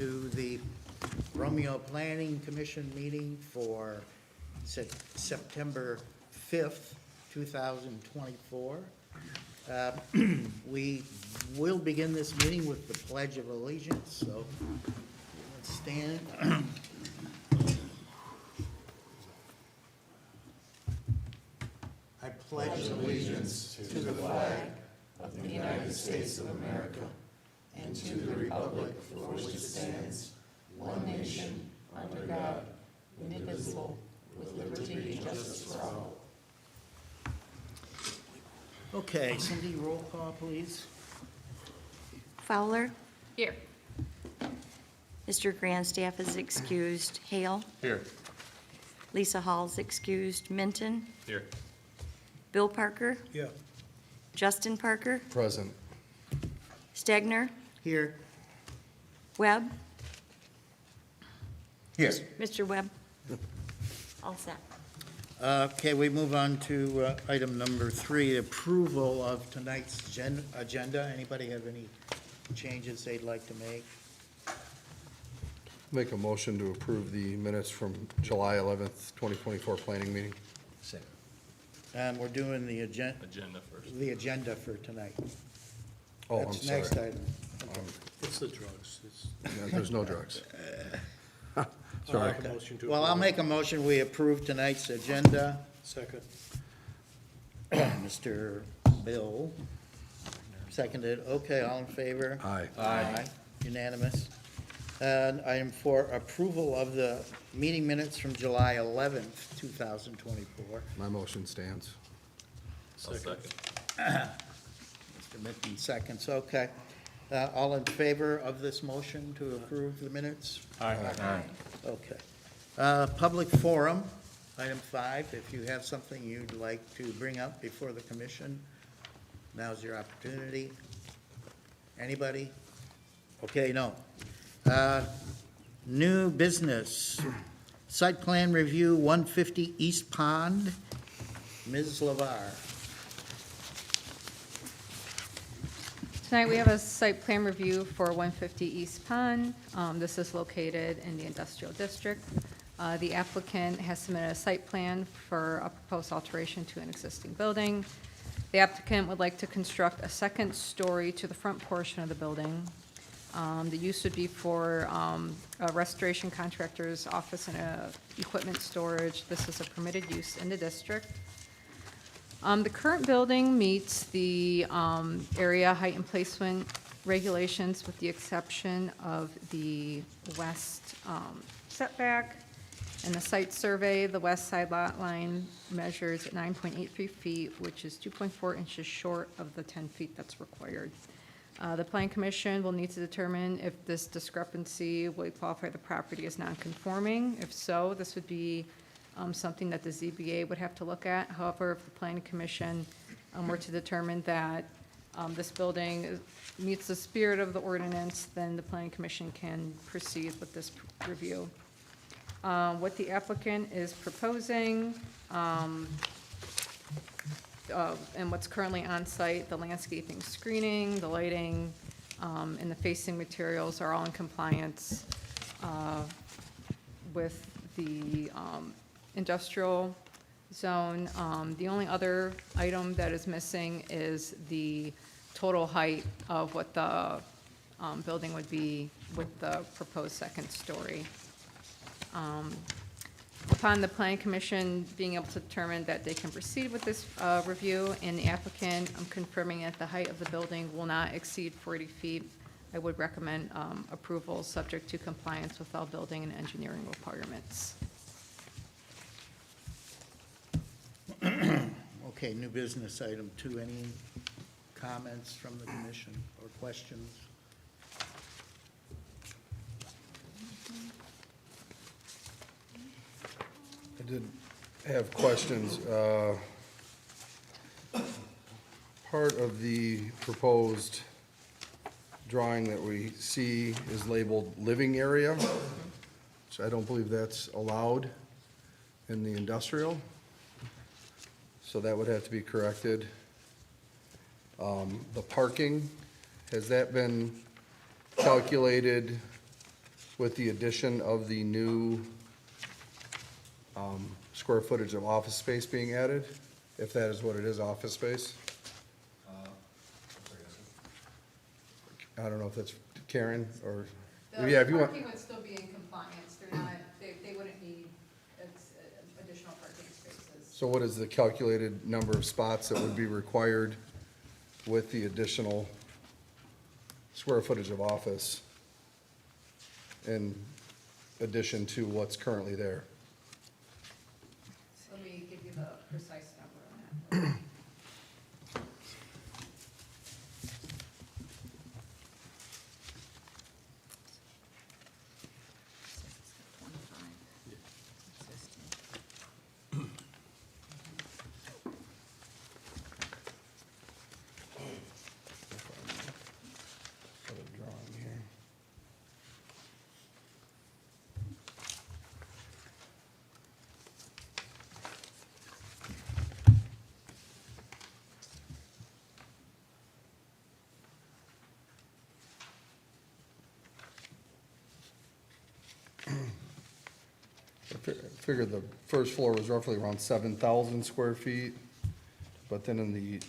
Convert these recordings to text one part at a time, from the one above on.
to the Romeo Planning Commission meeting for September 5th, 2024. We will begin this meeting with the Pledge of Allegiance, so let's stand. I pledge allegiance to the flag of the United States of America and to the republic for which it stands, one nation, under God, indivisible, with liberty and justice for all. Okay, Cindy, roll call, please. Fowler? Here. Mr. Grandstaff is excused. Hale? Here. Lisa Hall's excused. Minton? Here. Bill Parker? Yeah. Justin Parker? Present. Stegner? Here. Webb? Here. Mr. Webb? All set. Okay, we move on to item number 3, approval of tonight's agenda. Anybody have any changes they'd like to make? Make a motion to approve the minutes from July 11th, 2024 planning meeting. We're doing the agenda for tonight. Oh, I'm That's sorry. next item. It's the drugs. Yeah, there's no drugs. I'll Sorry. make a motion to Well, I'll approve. make a motion, we approve tonight's agenda. Second. Mr. Bill, seconded. Okay, all in favor? Aye. Aye. Unanimous. And item 4, approval of the meeting minutes from July 11th, 2024. My motion stands. Second. Mr. Mitton seconds, okay. All in favor of this motion to approve the minutes? Aye. Okay. Public forum, item 5. If you have something you'd like to bring up before the commission, now's your opportunity. Anybody? Okay, no. New business, site plan review, 150 East Pond. Ms. LaVare. Tonight we have a site plan review for 150 East Pond. This is located in the industrial district. The applicant has submitted a site plan for a proposed alteration to an existing building. The applicant would like to construct a second story to the front portion of the building. The use would be for a restoration contractor's office and equipment storage. This is a permitted use in the district. The current building meets the area height and placement regulations with the exception of the west setback. In the site survey, the west side lot line measures 9.83 feet, which is 2.4 inches short of the 10 feet that's required. The Planning Commission will need to determine if this discrepancy would qualify the property as non-conforming. If so, this would be something that the ZBA would have to look at. However, if the Planning Commission were to determine that this building meets the spirit of the ordinance, then the Planning Commission can proceed with this review. What the applicant is proposing, and what's currently on site, the landscaping screening, the lighting, and the facing materials are all in compliance with the industrial zone. The only other item that is missing is the total height of what the building would be with the proposed second story. Upon the Planning Commission being able to determine that they can proceed with this review and the applicant confirming that the height of the building will not exceed 40 feet, I would recommend approval subject to compliance with all building and engineering requirements. Okay, new business item 2. Any comments from the commission or questions? I did have questions. Part of the proposed drawing that we see is labeled living area, which I don't believe that's allowed in the industrial. So that would have to be corrected. The parking, has that been calculated with the addition of the new square footage of office space being added, if that is what it is, office space. I don't know if that's Karen or, yeah, if you want. The parking would still be in compliance, they're not, they wouldn't need additional parking spaces. So what is the calculated number of spots that would be required with the additional square footage of office in addition to what's currently there? So let me give you the precise number on that. Got a drawing here. I figured the first floor was roughly around 7,000 square feet, but then in the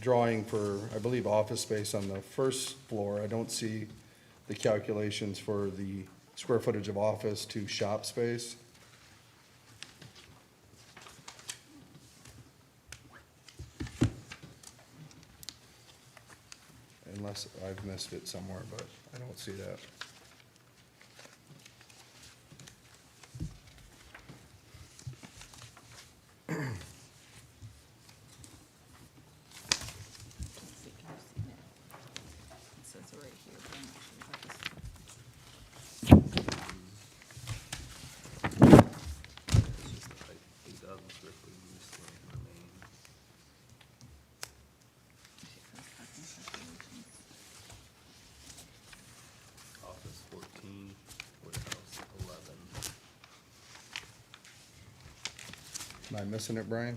drawing for, I believe, office space on the first floor, I don't see the calculations for the square footage of office to shop space. Unless I've missed it somewhere, but I don't see that. It's just the 8,000 square foot use will remain. Office 14, warehouse 11. Am I missing it, Brian?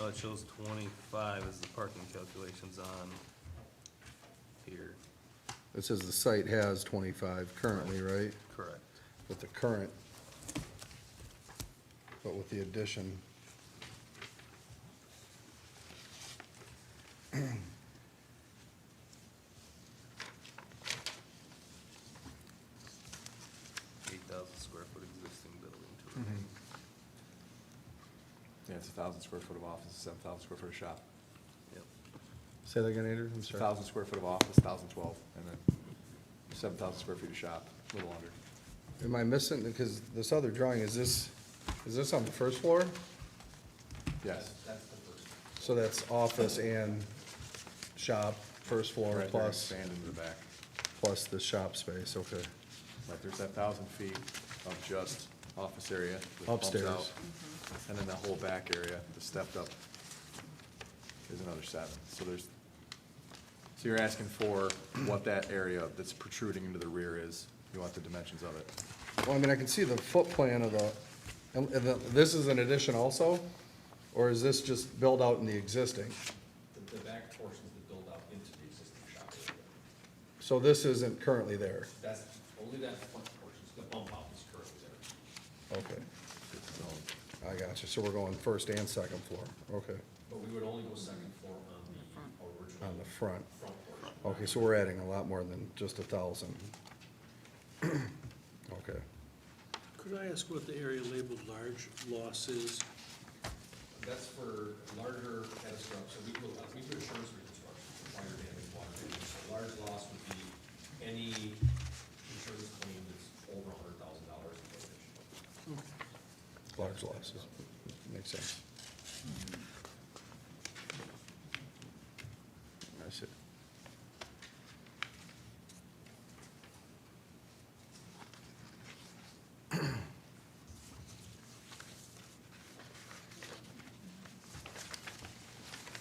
Oh, it shows 25 as the parking calculations on here. It says the site has 25 currently, right? Correct. With the current, but with the addition. Square foot existing building to remain. Yeah, it's 1,000 square foot of office, 7,000 square foot of shop. Yep. Say that again, Andrew, I'm It's sorry. 1,000 square foot of office, 1,012, and then 7,000 square feet of shop, a little under. Am I missing, because this other drawing, is this on the first floor? Yes. So that's office and shop, first floor, Right there, plus, expand into the back. plus the shop space, okay. Right, there's that 1,000 feet of just office area. that bumps Upstairs. out, and then the whole back area, the stepped up, is another 7. So you're asking for what that area that's protruding into the rear is. You want the dimensions of it. Well, I mean, I can see the foot plan of this is an addition also? Or is this just built out in the existing? The back portion is the build out into the existing shop area. So this isn't currently there? That's, only that front portion, the bump out is currently there. Okay. I got you, so we're going first and second floor, okay, But we would only go second floor on the original. on the front. Front portion. Okay, so we're adding a lot more than just 1,000. Okay. Could I ask what the area labeled large loss is? That's for larger catastrophic, so we do insurance reconstruction, for fire damage, water damage. So large loss would be any insurance claim that's over $100,000 in damage. Large losses, makes sense. I see.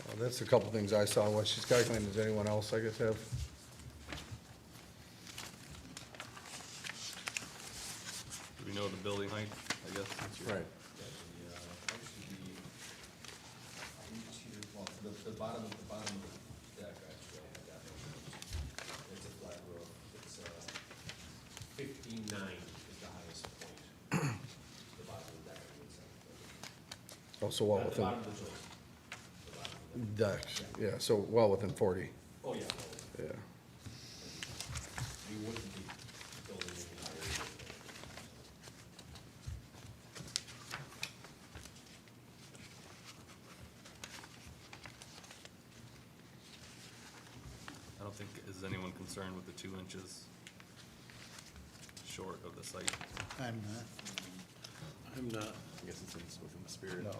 Well, that's a couple things I saw, what she's calculating, does anyone else, I guess, have? Do we know the building height, I guess? Right. Yeah, the, height should be, well, the bottom of the deck, actually, I had that measured. It's a flat roof, it's, 59 is the highest point. The bottom of the deck, I would say. Oh, so well At the within, bottom of the joist. The bottom of the deck. deck, yeah, so well within 40, Oh, yeah. yeah. You wouldn't be building any higher. I don't think, is anyone concerned with the 2 inches short of the site? I'm not. I'm not. I guess it's within the spirit. No.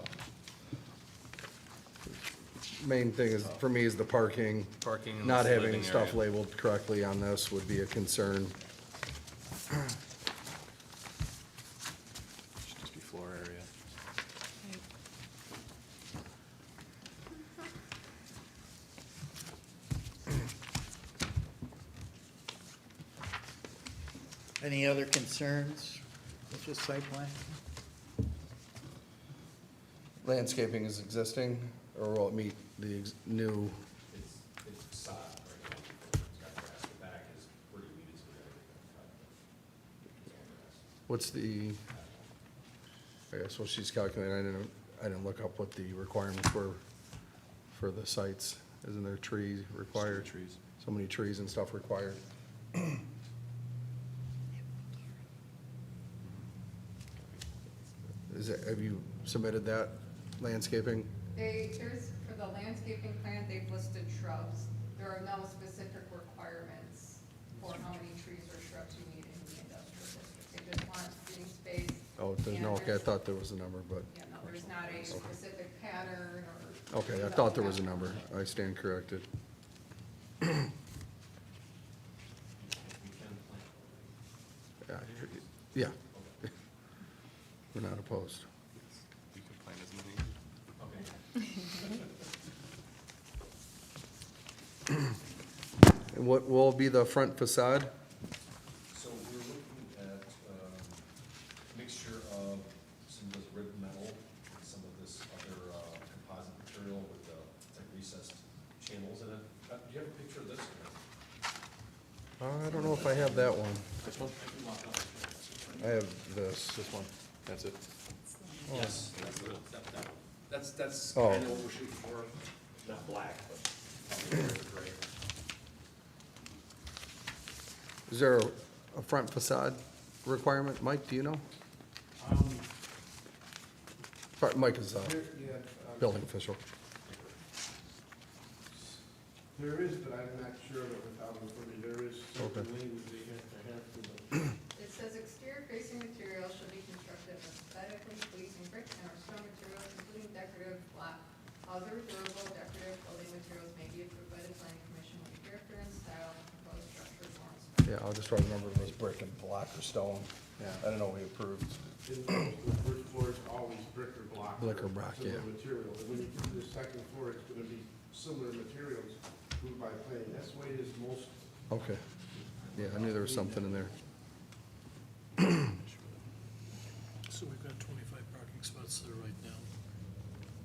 Main thing is, for me, is the parking. Parking in Not this having living stuff area. labeled correctly on this would be a concern. Should just be floor area. Any other concerns with this site plan? Landscaping is existing, or will it meet the new, It's sod right now. It's got grass. The back is pretty weedy, so we gotta get that cut. It's all grass. what's the, I guess what she's calculating, I didn't look up what the requirements were for the sites. Isn't there trees required? Trees. So many trees and stuff required. Have you submitted that landscaping? There's, for the landscaping plan, they've listed shrubs. There are no specific requirements for how many trees or shrubs you need in the industrial district. They just want green space. Oh, there's no, and okay, I there's- thought there was a number, but, Yeah, no, there's not a specific pattern or. okay, I thought there was a number. I stand corrected. We can plant. Yeah, yeah. We're not opposed. You can plant as many. Okay. And what will be the front facade? So we're looking at a mixture of some of this ribbed metal and some of this other composite material with it's like recessed channels in it. Do you have a picture of this? I don't know if I have that one. This one? I have this. This one. That's it. Yes. That's Oh. kind of what we're shooting for, not black, but gray. Is there a front facade requirement? Mike, do you know? Mike is building official. There is, but I'm not sure of it without information. There is Okay. certain language they have to have for the. It says exterior facing materials should be constructed of aesthetically pleasing brick and or stone materials, including decorative block. Other durable decorative building materials may be approved by the planning commission when the character and style of the proposed structure warrants. Yeah, I'll just try to remember if it was brick and block or stone. Yeah. I don't know what we approved. In the first floor is always brick or block. Brick or block, yeah. Similar material. And when you get to the second floor, it's gonna be similar materials approved by planning. That's the way it is most. Okay. Yeah, I knew there was something in there. So we've got 25 parking spots there right now.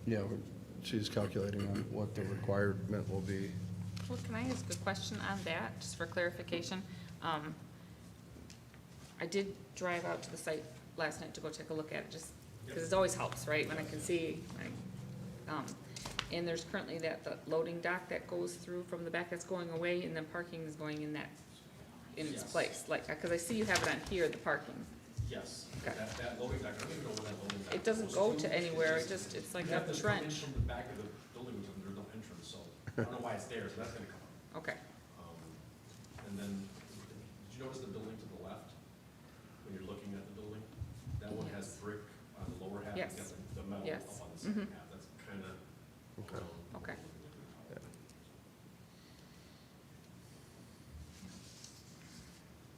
Yeah, she's calculating on what the requirement will be. Well, can I ask a question on that, just for clarification? I did drive out to the site last night to go take a look at it, just, because it always helps, right, when I can see, like, and there's currently the loading dock that goes through from the back that's going away, and then parking is going in its Yes. place, like, because I see you have it on here, the parking. Yes, Okay. that loading dock, I don't even know where that loading dock It doesn't goes go to anywhere, it's like You have a to come in trench. from the back of the building, there's no entrance, so I don't know why it's there, so that's gonna come up. Okay, And then, did you notice the building to the left? When you're looking at the building? That one has brick on the lower half, it's Yes. got the metal Yes. up on the second Mhm. half, that's kinda. Okay. okay. Okay.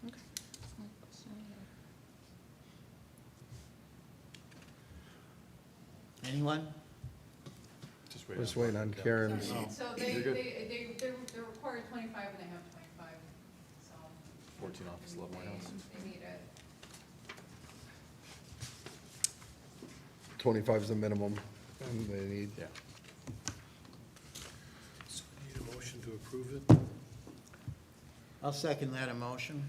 That's my question. Anyone? Just wait. Just waiting on Karen's. So You're good. they're required 25 and they have 25, so. 14 office level house. They need it. 25 is the minimum they need. Yeah. So we need a motion to approve it. I'll second that emotion.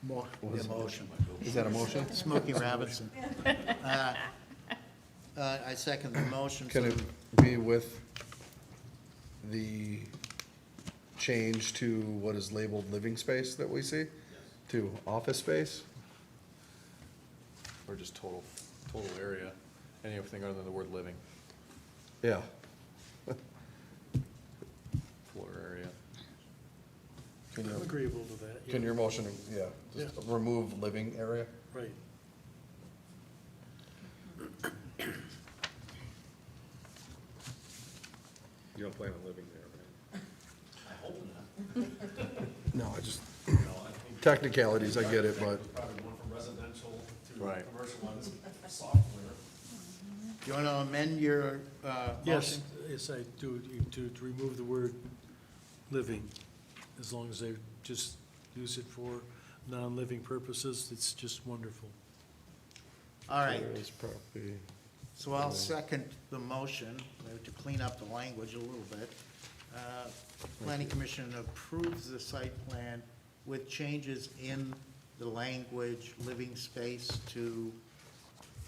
motion. Is that a motion? Smokey Robinson. I second the motion. Can so- it be with the change to what is labeled living space that we see? To office space? Or just total area, anything other than the word living, Yeah. floor area. Can I'm you, agreeable to that. yeah. can your motion, yeah, just remove living area? Right. You don't plan on living there, right? I hope not. No, I just, You know, I think- technicalities, I get it, but Probably one from residential to Right. commercial ones, software. You want to amend your Yes, motion? yes, I do, to remove the word living, as long as they just use it for non-living purposes, it's just wonderful. All right, it's probably, so I'll second the motion to clean up the language a little bit. Planning Commission approves the site plan with changes in the language, living space to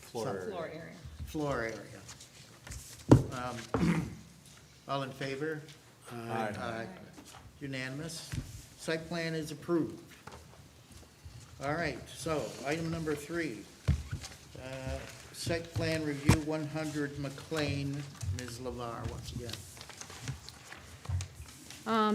Floor Some- area. Floor area. floor area. All in favor? Aye. Unanimous. Site plan is approved. All right, so item number 3. Site plan review 100 McLean, Ms. LaVare, once again.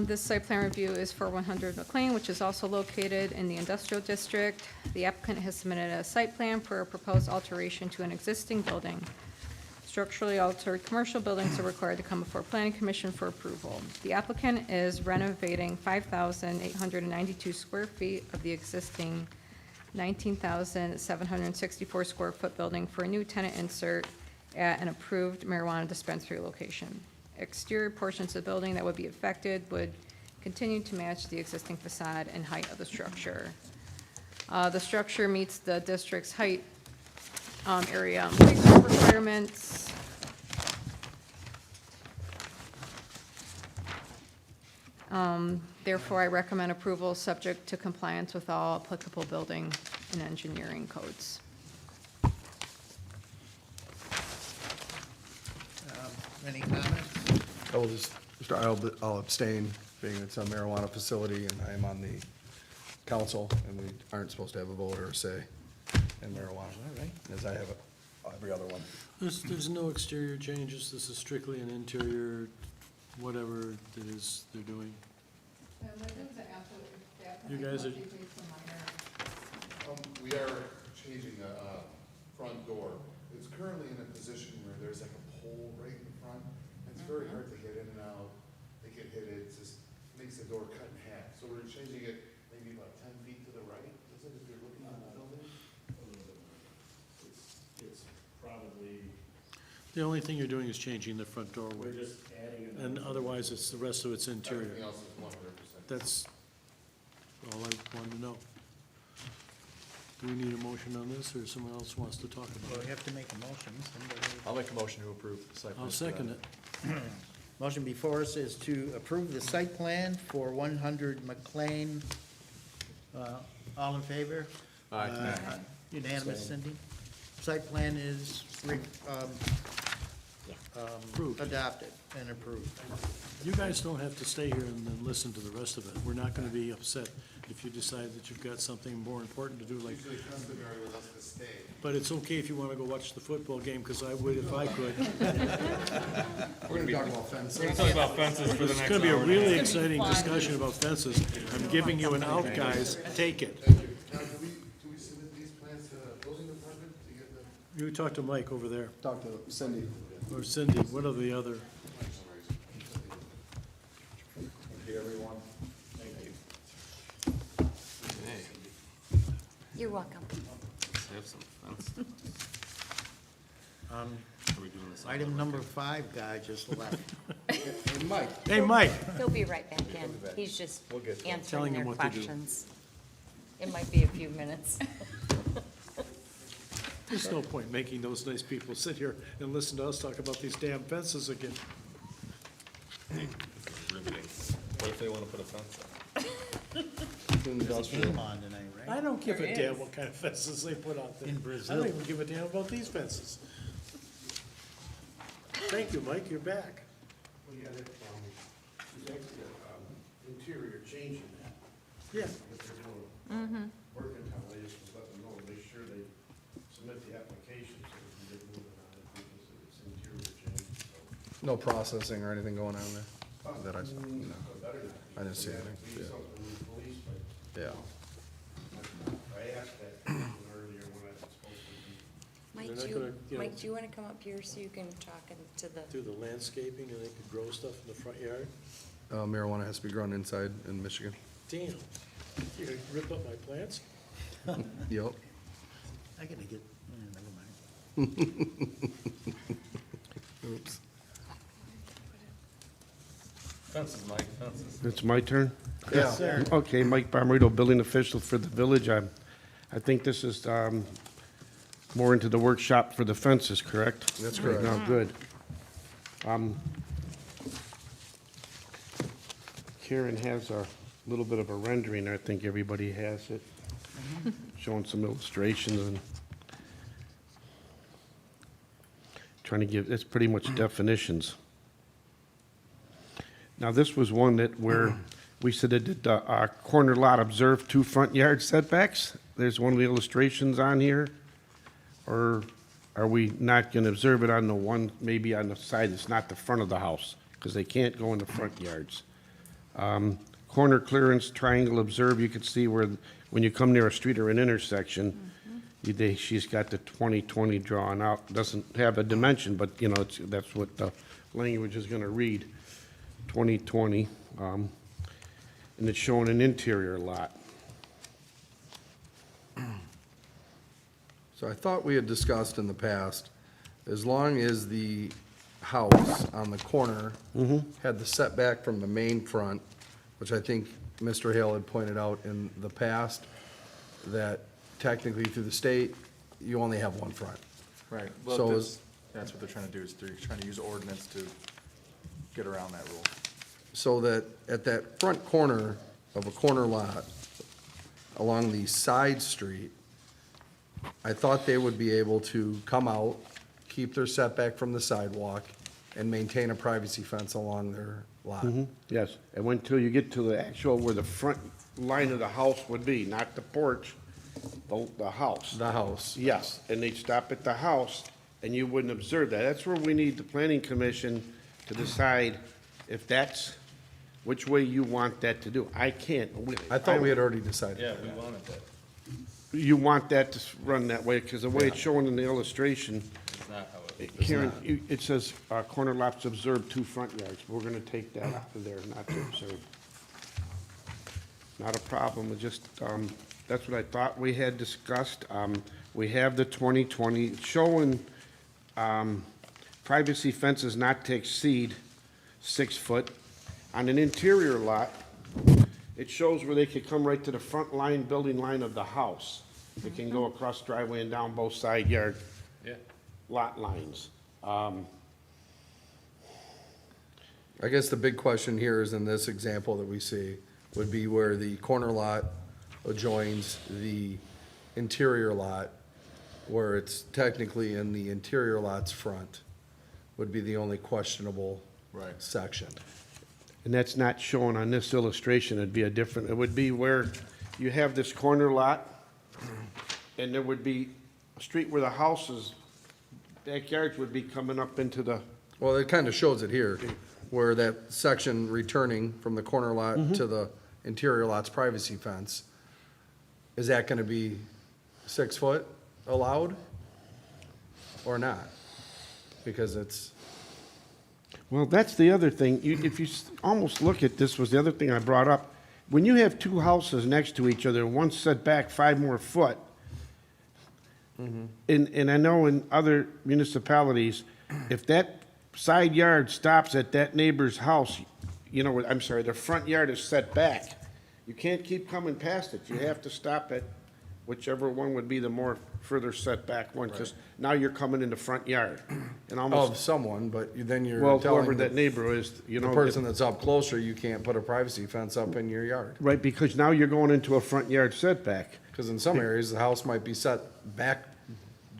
This site plan review is for 100 McLean, which is also located in the industrial district. The applicant has submitted a site plan for a proposed alteration to an existing building. Structurally altered commercial buildings are required to come before Planning Commission for approval. The applicant is renovating 5,892 square feet of the existing 19,764 square foot building for a new tenant insert at an approved marijuana dispensary location. Exterior portions of the building that would be affected would continue to match the existing facade and height of the structure. The structure meets the district's height area requirements. Therefore, I recommend approval subject to compliance with all applicable building and engineering codes. Any comments? I will just, I'll abstain, being it's a marijuana facility and I'm on the council and we aren't supposed to have a vote or a say in marijuana. All right. As I have every other one. There's no exterior changes, this is strictly an interior, whatever it is they're doing. You guys are, We are changing the front door. It's currently in a position where there's like a pole right in front. It's very hard to get in and out. They get hit, it just makes the door cut in half. So we're changing it maybe about 10 feet to the right, is it, if you're looking at the building? It's probably, the only thing you're doing is changing the front doorway, we're just adding it. and otherwise, it's the rest of it's interior. Everything else is 100%. That's all I wanted to know. Do we need a motion on this, or someone else wants to talk Well, about we it? have to make a motion. Somebody- I'll make a motion to approve the site plan. I'll second it. Motion before us is to approve the site plan for 100 McLean. All in favor? Aye. Unanimous, Cindy? Site plan is Approved. adopted and approved. You guys don't have to stay here and then listen to the rest of it. We're not gonna be upset if you decide that you've got something more important to do, like, Usually customary with us to stay. but it's okay if you wanna go watch the football game, because I would if I could. We're gonna talk about fences. We're gonna talk about fences for the It's next gonna be a hour. really exciting discussion about fences. I'm giving you an out, guys. Take it. Now, do we submit these plans to the building department to get them? You talk to Mike over there, Talk to Cindy. or Cindy, what are the other? Thank you, everyone. You're welcome. Let's have some fence. Are we doing this? Item number 5, guy just left. Hey, Mike. Hey, Mike, He'll be right back in. He's just We'll get to Telling answering him their what to do. questions. It might be a few minutes. there's no point making those nice people sit here and listen to us talk about these damn fences again. Riveting. What if they wanna put a fence up? There's a game on tonight, right? I don't give a There damn is. what kind of fences they put out there. In I Brazil. don't even give a damn about these fences. Thank you, Mike, you're back. Well, yeah, that, there's actually a, interior change in that. Yeah. If there's no work in town, they just let them know, make sure they submit the application so we can get moving on it, because it's interior change, so. No processing or anything going on there? That I saw, no. Better not. I didn't see anything, Maybe yeah. something with the police, but Yeah. I asked that earlier when I was supposed to be. Mike, They're do not you, gonna, you know- Mike, do you wanna come up here so you can talk into the, Do the landscaping and they could grow stuff in the front yard? Marijuana has to be grown inside in Michigan. Damn, you're gonna rip up my plants? Yep. I gotta get, never mind. Oops. Fences, Mike, fences. It's my turn? Yeah. Okay, Mike Bommarito, building official for the village. I think this is more into the workshop for the fences, correct? That's Right correct. now, good. Karen has a little bit of a rendering, I think everybody has it, showing some illustrations and trying to give, it's pretty much definitions. Now, this was one that where we said that the corner lot observed 2 front yard setbacks. There's one of the illustrations on here. Or are we not going to observe it on the one, maybe on the side that's not the front of the house? Because they can't go in the front yards. Corner clearance triangle observed, you can see where, when you come near a street or an intersection, she's got the 20/20 drawn out. Doesn't have a dimension, but, you know, that's what the language is going to read. 20/20, and it's showing an interior lot. So I thought we had discussed in the past, as long as the house on the corner had the setback from the main front, which I think Mr. Hale had pointed out in the past, that technically through the state, you only have one front. Right, So well, is- that's what they're trying to do, is they're trying to use ordinance to get around that rule. So that at that front corner of a corner lot along the side street, I thought they would be able to come out, keep their setback from the sidewalk, and maintain a privacy fence along their lot. Yes, and wait until you get to the actual, where the front line of the house would be, not the porch, the house. The house. Yes, and they'd stop at the house, and you wouldn't observe that. That's where we need the planning commission to decide if that's, which way you want that to do. I can't. I thought we had already decided. Yeah, we wanted that. You want that to run that way, because the way it's shown in the illustration, It's not how it. Karen, it says, corner lots observed 2 front yards. We're gonna take that out of there, not to observe. Not a problem, it just, that's what I thought we had discussed. We have the 20/20, it's showing, privacy fences not to exceed 6 foot. On an interior lot, it shows where they could come right to the front line, building line of the house. They can go across driveway and down both side yard Yeah. lot lines. I guess the big question here is in this example that we see, would be where the corner lot adjoins the interior lot, where it's technically in the interior lot's front, would be the only questionable Right. section. And that's not shown on this illustration, it'd be a different, it would be where you have this corner lot, and there would be a street where the houses, backyards would be coming up into the, Well, it kind of shows it here, where that section returning from the corner lot to the interior lot's privacy fence, is that gonna be 6 foot allowed? Or not? Because it's, well, that's the other thing, if you almost look at this, was the other thing I brought up. When you have 2 houses next to each other, one set back 5 more foot, and I know in other municipalities, if that side yard stops at that neighbor's house, you know, I'm sorry, the front yard is set back. You can't keep coming past it. You have to stop at whichever one would be the more further setback one, because now you're coming in the front yard. And Of almost, someone, but then you're well, whoever telling that the neighbor is, you know. person that's up closer, you can't put a privacy fence up in your yard. Right, because now you're going into a front yard setback. Because in some areas, the house might be set back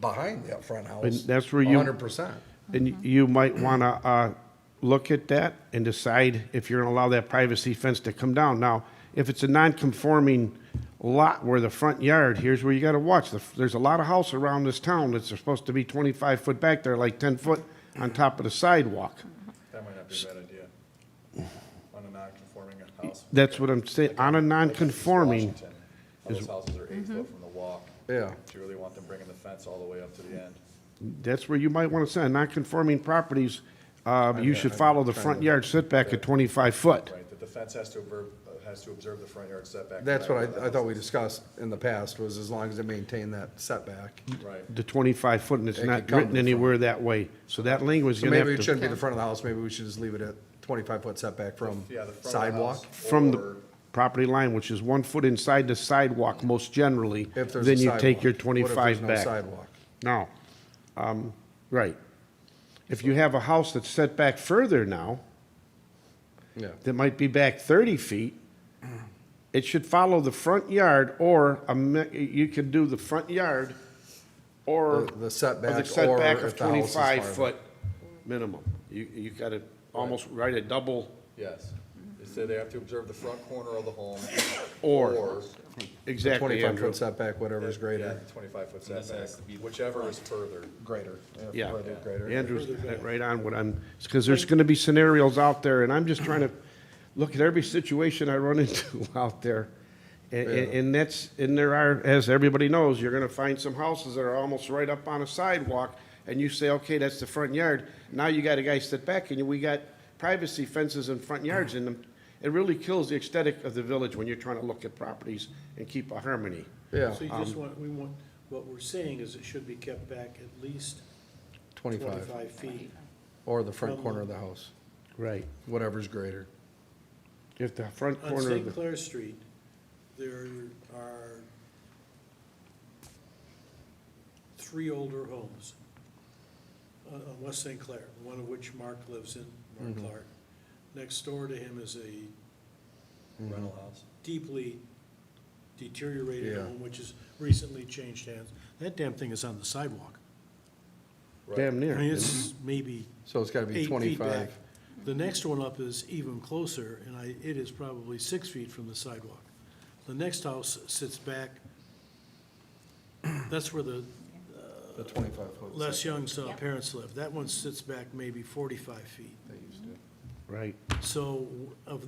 behind the front house. And that's where you. 100%. And you might want to look at that and decide if you're going to allow that privacy fence to come down. Now, if it's a non-conforming lot where the front yard, here's where you got to watch. There's a lot of house around this town that's supposed to be 25 foot back there, like 10 foot on top of the sidewalk. That might not be a bad idea. On a non-conforming house. That's what I'm saying, on a non-conforming, Washington, all those houses are 8 foot from the walk. Yeah. Do you really want them bringing the fence all the way up to the end? that's where you might want to say, non-conforming properties, you should follow the front yard setback at 25 foot. Right, that the fence has to observe the front yard setback. That's no what matter I thought we discussed in the past, was as long as it maintained that setback. Right. The 25 foot, and it's It not could come written to the front. anywhere that way. So that language is So going to maybe have it to, shouldn't be the front of the house, maybe we should just leave it at 25-foot setback from Yeah, the front of the sidewalk. house from the or- property line, which is 1 foot inside the sidewalk most generally, If there's a then you take sidewalk. your What if 25 there's no back. sidewalk? No. Right. If you have a house that's set back further now, Yeah. that might be back 30 feet, it should follow the front yard, or you could do the front yard or The setback, the or setback if of the house is 25 farther. foot minimum. You got to almost write a double, Yes. They say they have to observe the front corner of the home. or, exactly, 25-foot Andrew. setback, whatever's greater. 25-foot And this has setback, to be whichever is further. Greater. Yeah. Further greater. Andrew's right on what I'm, because there's going to be scenarios out there, and I'm just trying to look at every situation I run into out there. And there are, as everybody knows, you're going to find some houses that are almost right up on a sidewalk, and you say, okay, that's the front yard. Now you got a guy sit back, and we got privacy fences and front yards in them. It really kills the aesthetic of the village when you're trying to look at properties and keep a harmony. Yeah, So you just want, what we're saying is it should be kept back at least 25, 25 feet. or the front corner of the house, Right. whatever's greater. If the front On corner of St. the, Clair Street, there are 3 older homes on West St. Clair, one of which Mark lives in, Mark Clark. Next door to him is a Rental house. deeply deteriorated Yeah. home, which has recently changed hands. That damn thing is on the sidewalk. Right. damn I near. mean, it's maybe So it's gotta 8 be feet 25. back. The next one up is even closer, and it is probably 6 feet from the sidewalk. The next house sits back, that's where the The 25-foot. Les Young's Yep. parents live. That one sits back maybe 45 feet. Right. So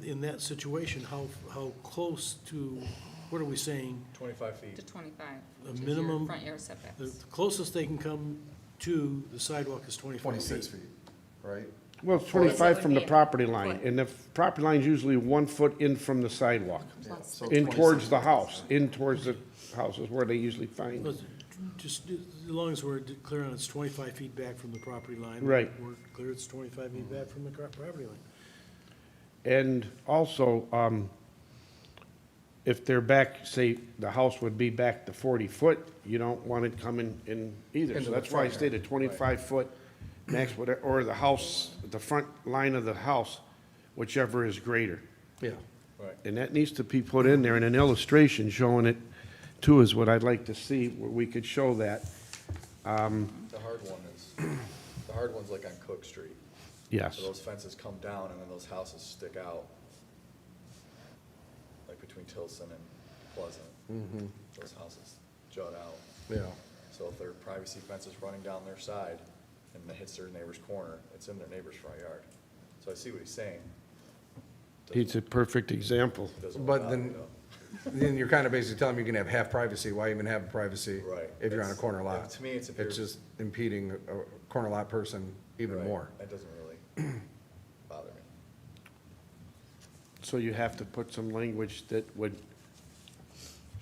in that situation, how close to, what are we saying? 25 feet. To 25, The which is your minimum- front yard setbacks. The closest they can come to the sidewalk is 25 26 feet. feet, right? Well, it's Well, 25 it from would the be a property line, foot. and the property line's usually 1 foot in from the sidewalk, Plus So in 26. towards the house, in towards the house is where they usually find. But just, as long as we're clear on it's 25 feet back from the property line. Right. We're clear it's 25 feet back from the property line. And also, if they're back, say, the house would be back to 40 foot, you don't want it coming in either. Into So the that's why I front yard. stated 25 foot max, or the house, the front line of the house, whichever is greater. Yeah. Right. And that needs to be put in there in an illustration showing it too, is what I'd like to see, where we could show that. The hard one's like on Cook Street. Yes. So those fences come down and then those houses stick out. Like between Tilson and Pleasant. Those houses jut out. Yeah. So if their privacy fence is running down their side and it hits their neighbor's corner, it's in their neighbor's front yard. So I see what he's saying. It's a perfect example. Doesn't But work out, then- though. Then you're kind of basically telling them you can have half privacy. Why even have privacy? Right. If you're on a It's- corner lot? to me, it's It's just impeding a corner lot person even Right. more. That doesn't really bother me. So you have to put some language that would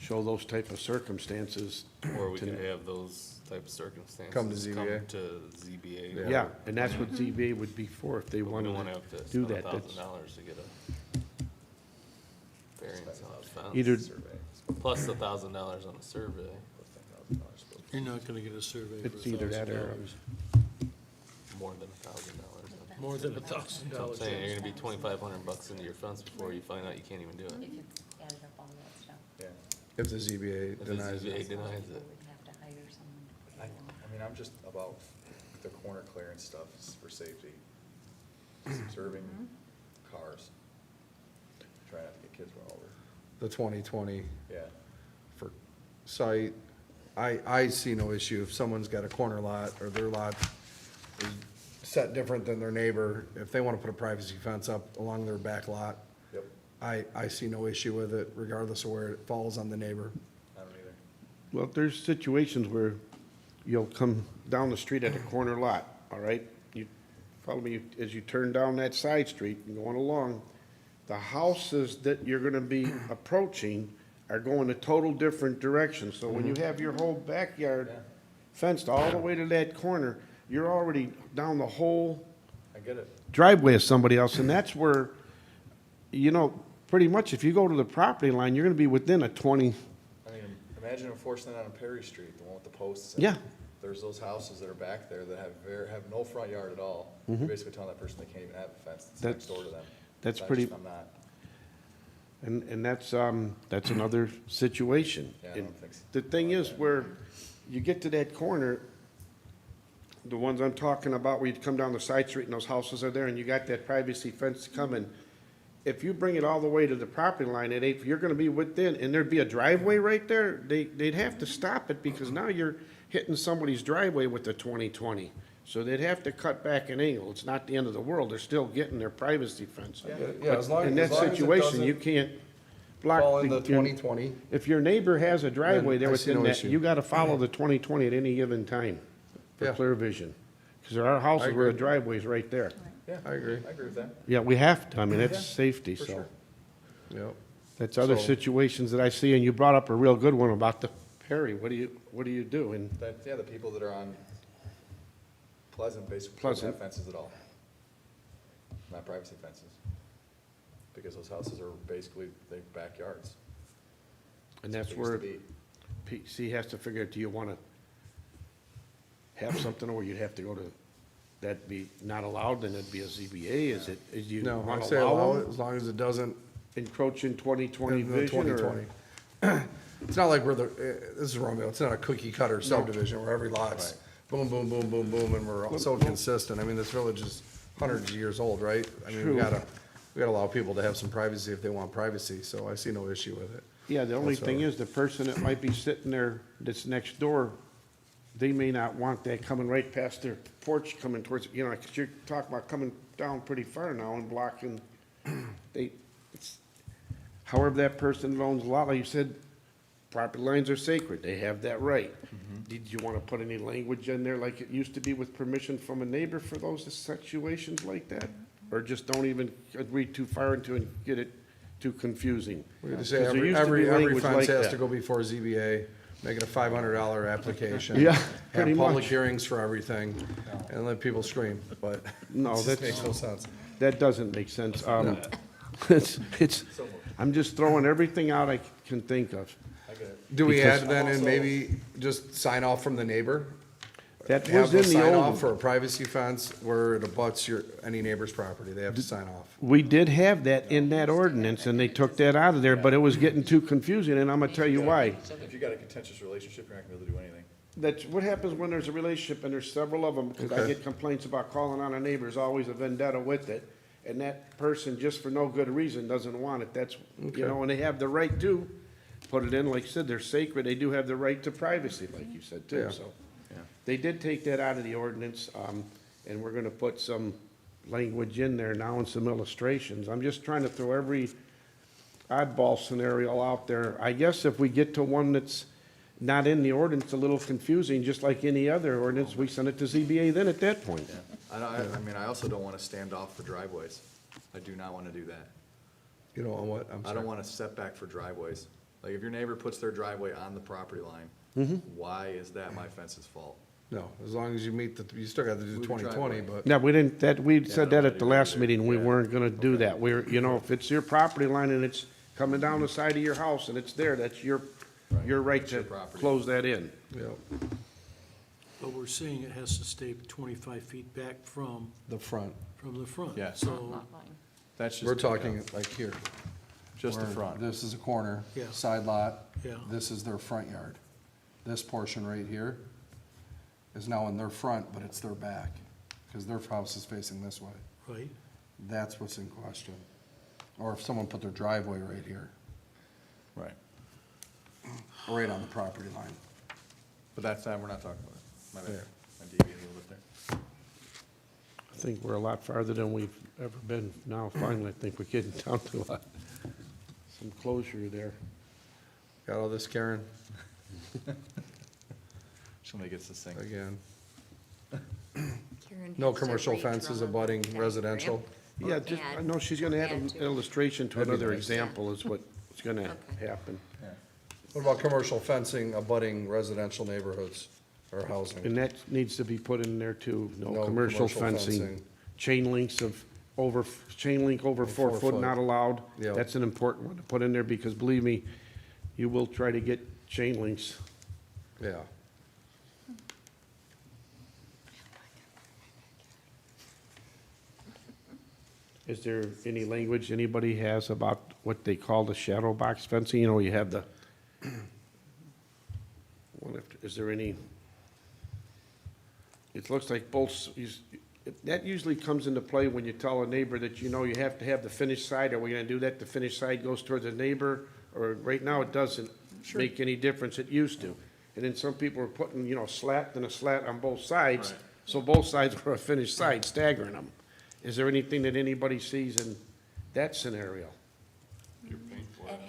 show those type of circumstances. Or we to- could have those type of circumstances. Come to ZBA. Come to ZBA. Yeah. Yeah, and that's what ZBA would be for, if they But we wanted don't wanna to have to do spend that. That's $1,000 to get a variance on a fence. Either, Survey. plus $1,000 on a survey. You're not gonna get a survey for It's either that or- $1,000. More than $1,000. More than So I'm $1,000. saying, you're gonna be $2,500 into your fence before you find out you can't even do it. If you added up all that stuff, Yeah, If the ZBA If the denies ZBA it. denies we it. would have to hire someone to put I it on. mean, I'm just about the corner clearance stuff is for safety. Observing cars. Try not to get kids run over. The 2020 Yeah, for site, I see no issue if someone's got a corner lot or their lot is set different than their neighbor, if they want to put a privacy fence up along their back lot, yep, I see no issue with it regardless of where it falls on the neighbor. I don't either. Well, there's situations where you'll come down the street at a corner lot, all right? You follow me, as you turn down that side street and going along, the houses that you're gonna be approaching are going a total different direction. So when you have your whole backyard Yeah. fenced all the way to that corner, you're already down the whole I get it. driveway of somebody else, and that's where, you know, pretty much if you go to the property line, you're gonna be within a 20, I mean, imagine enforcing that on Perry Street, the one with the posts. and Yeah. There's those houses that are back there that have no front yard at all. You're basically telling that person they can't even have a fence that's next door to them. that's I pretty- just- I'm not, and that's another situation. yeah, I And don't think so. the thing is, where you get to that corner, the ones I'm talking about, where you come down the side street and those houses are there, and you got that privacy fence coming, if you bring it all the way to the property line, you're gonna be within, and there'd be a driveway right there, they'd have to stop it, because now you're hitting somebody's driveway with the 2020. So they'd have to cut back an angle. It's not the end of the world. They're still getting their privacy fence. Yeah, as long In that as it situation, you doesn't can't block. fall into the- 2020. If your neighbor has a driveway there I see within no that, issue. you gotta follow the 2020 at any given time for Yeah. clear vision. Because there are houses where the agree. driveway's right there. Yeah, I agree. I agree with that. Yeah, we have to. I mean, Yeah, it's safety, for so. sure. Yep. That's other So- situations that I see, and you brought up a real good one about the Perry. What do you do? And That, yeah, the people that are on Pleasant basically don't Pleasant. have fences at all. Not privacy fences. Because those houses are basically, they backyards. And that's It's what where it used PC has to figure, do you want to have something, or you'd have to go to, that be not allowed, then it'd be a ZBA? Is you No, I want to say allow allow it as long as it doesn't encroach in 2020 in the vision? or- 2020. It's not like we're the, this is Romeo, it's not a cookie cutter subdivision where every lot's boom, boom, boom, boom, boom, and we're all so consistent. I mean, this village is hundreds of years old, right? I mean, True. we gotta allow people to have some privacy if they want privacy, so I see no issue with it. Yeah, the only thing whatsoever. is, the person that might be sitting there that's next door, they may not want that coming right past their porch coming towards, you know, because you're talking about coming down pretty far now and blocking, however that person owns a lot, like you said, property lines are sacred, they have that right. Did you want to put any language in there like it used to be with permission from a neighbor for those situations like that? Or just don't even read too far into it and get it too confusing? We're gonna say 'Cause there every, used to be every language fence like has that. to go before ZBA, make it a $500 application. Yeah, Have pretty public much. hearings for everything, and let people scream, but No, it just that's- makes no sense. That doesn't make sense. It's, I'm just throwing everything out I can think of. I get it. Do we Because- add then in Also- maybe just sign off from the neighbor? That Have was them in the sign old off one. for a privacy fence where it abuts any neighbor's property, they have to sign off. We did have that in that ordinance, and they took that out of there, but it was getting too confusing, and I'm gonna tell you why. If you got a contentious relationship, you're not gonna be able to do anything. That's what happens when there's a relationship, and there's several of them, because I Okay. get complaints about calling on a neighbor, there's always a vendetta with it. And that person, just for no good reason, doesn't want it. That's, Okay. you know, and they have the right to put it in, like you said, they're sacred, they do have the right to privacy, like you said, too, Yeah. so. Yeah. They did take that out of the ordinance, and we're gonna put some language in there now and some illustrations. I'm just trying to throw every oddball scenario out there. I guess if we get to one that's not in the ordinance, a little confusing, just like any other ordinance, we send it to ZBA then at that point. I mean, I also don't wanna stand off for driveways. I do not wanna do that. You know, on what, I'm I sorry. don't want a setback for driveways. Like, if your neighbor puts their driveway on the property line, why is that my fence's fault? No, as long as you meet you still got to do Move the your 2020, driveway. but. No, we didn't, we said that no, at the I last didn't meeting, we either. weren't gonna do Okay. that. We're, you know, if it's your property line and it's coming down the side of your house and it's there, that's your right It's your to property. close that in. Yep, But we're saying it has to stay 25 feet back from the front. the front. Yeah. So, Lot line. That's just. We're talking like here. Just the where front. This is a corner. Yeah. Side lot. Yeah. This is their front yard. This portion right here is now in their front, but it's their back, because their house is facing this way. right, That's what's in question. Or if someone put their driveway right here, Right. or right on the property line. But that's not, we're not talking about it. My bad. Yeah. I deviated a little bit there. I think we're a lot farther than we've ever been now. Finally, I think we're getting down to some closure there. Got all this, Karen? Somebody gets this thing. Again. Karen No has to commercial fences redraw abutting the residential? Yeah, just, I add- know she's gonna add add an to it. illustration to That'd be another nice. example is what's gonna Okay. happen. Yeah. What about commercial fencing abutting residential neighborhoods or housing? And that needs to be put in there too. No No commercial commercial fencing. fencing. Chain links chain link over 4 4 foot foot. not allowed. Yeah. That's an important one to put in there because believe me, you will try to get chain links. Yeah. Is there any language anybody has about what they call the shadow box fencing? You know, you have the, is there any, it looks like that usually comes into play when you tell a neighbor that you know you have to have the finished side. Are we gonna do that? The finished side goes towards the neighbor? Or right now, it doesn't make any difference. It used to. And then some people are putting, slat and a slat on both sides. Right. So both sides are a finished side, staggering them. Is there anything that anybody sees in that scenario? It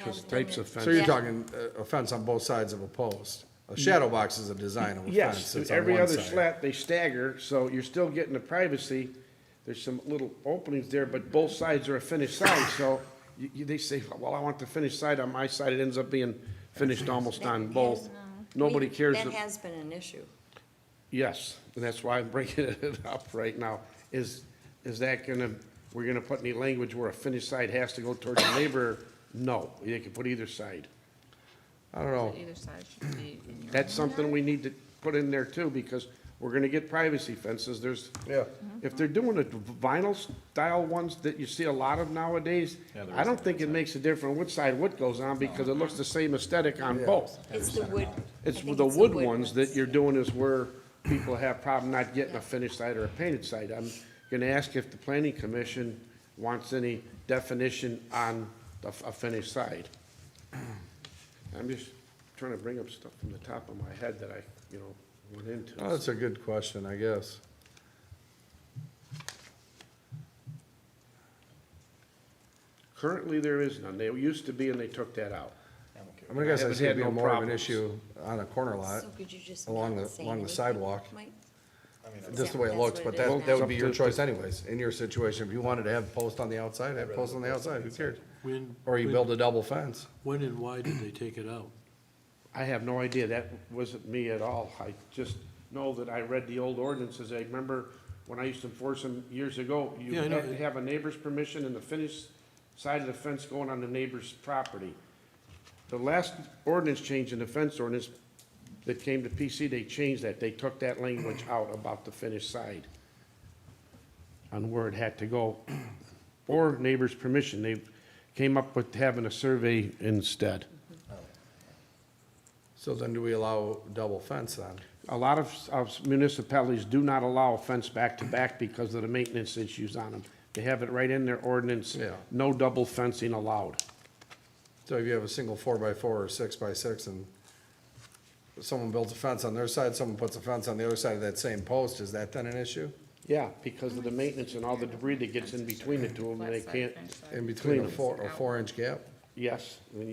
Those has types been- of So fences? you're talking a fence on both sides of a post? A shadow box is a design of a fence. Yes, It's on every one other side. slat, they stagger, so you're still getting the privacy. There's some little openings there, but both sides are a finished side, so they say, well, I want the finished side on my side. It ends up being finished almost That on has- both. Nobody cares. That that- has been an issue. Yes, and that's why I'm bringing it up right now. Is that we're gonna put any language where a finished side has to go towards the neighbor? No, you can put either side. I don't know. Either side should be in your. That's something we need to put in there too, because we're gonna get privacy fences. Yeah. If they're doing the vinyl style ones that you see a lot of nowadays, Yeah, there I is don't that think it side. makes a difference which side wood goes on, because it looks the same aesthetic on Yeah. both. It's the wood. It's I think the it's wood ones that ones. you're doing is where people have problem not getting a finished side or a painted side. I'm gonna ask if the planning commission wants any definition on a finished side. I'm just trying to bring up stuff from the top of my head that I, went into. Oh, that's a good question, I guess. Currently, there is none. There used to be, and they took that out. I'm gonna guess I haven't see it had being no more of an problems. issue on a corner lot, So could you just along not the- say along the anything, sidewalk. Mike? just the way it That's looks, what but it that, is that now. would be your choice anyways. In your situation, if you wanted to have post on the outside, have post on the outside, who cares? when. Or you when- build a double fence. When and why did they take it out? I have no idea. That wasn't me at all. I just know that I read the old ordinances. I remember when I used to enforce them years ago, you Yeah, I know. had to have a neighbor's permission and the finished side of the fence going on the neighbor's property. The last ordinance change in the fence ordinance that came to PC, they changed that. They took that language out about the finished side on where it had to go, or neighbor's permission. They came up with having a survey instead. So then do we allow double fence then? A lot of municipalities do not allow a fence back-to-back because of the maintenance issues on them. They have it right in their ordinance, Yeah. no double fencing allowed. So if you have a single 4x4 or 6x6 and someone builds a fence on their side, someone puts a fence on the other side of that same post, is that then an issue? Yeah, because of the maintenance and all the debris that gets in between the two of them, Flat they side, can't, finished side. In between a Clean. 4-inch gap? yes, and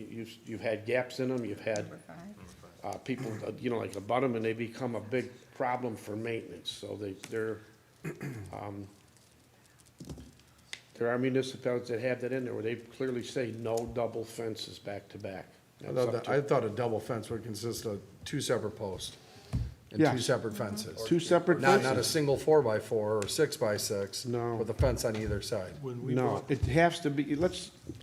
you've had gaps in them, you've had, Number 5. people, like abut them, and they become a big problem for maintenance, so there are municipalities that have that in there where they clearly say no double fences back-to-back. That's up to- I thought a double fence would consist of 2 separate posts. and Yeah. two separate fences. Two separate Not a fences. single 4x4 or 6x6. No. With a fence on either side. When we No, bought, it has to be,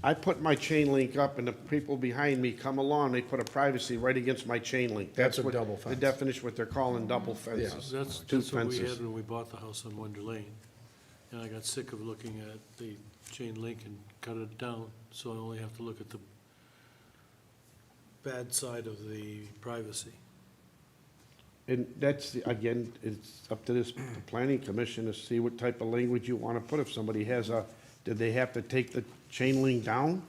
I put my chain link up and the people behind me come along, they put a privacy right against my chain link. That's a what double The fence. definition, what they're calling double fences. that's Two what we fences. had when we bought the house on Wonder Lane. And I got sick of looking at the chain link and cut it down, so I only have to look at the bad side of the privacy. And that's, again, it's up to this planning commission to see what type of language you want to put. If somebody has did they have to take the chain link down?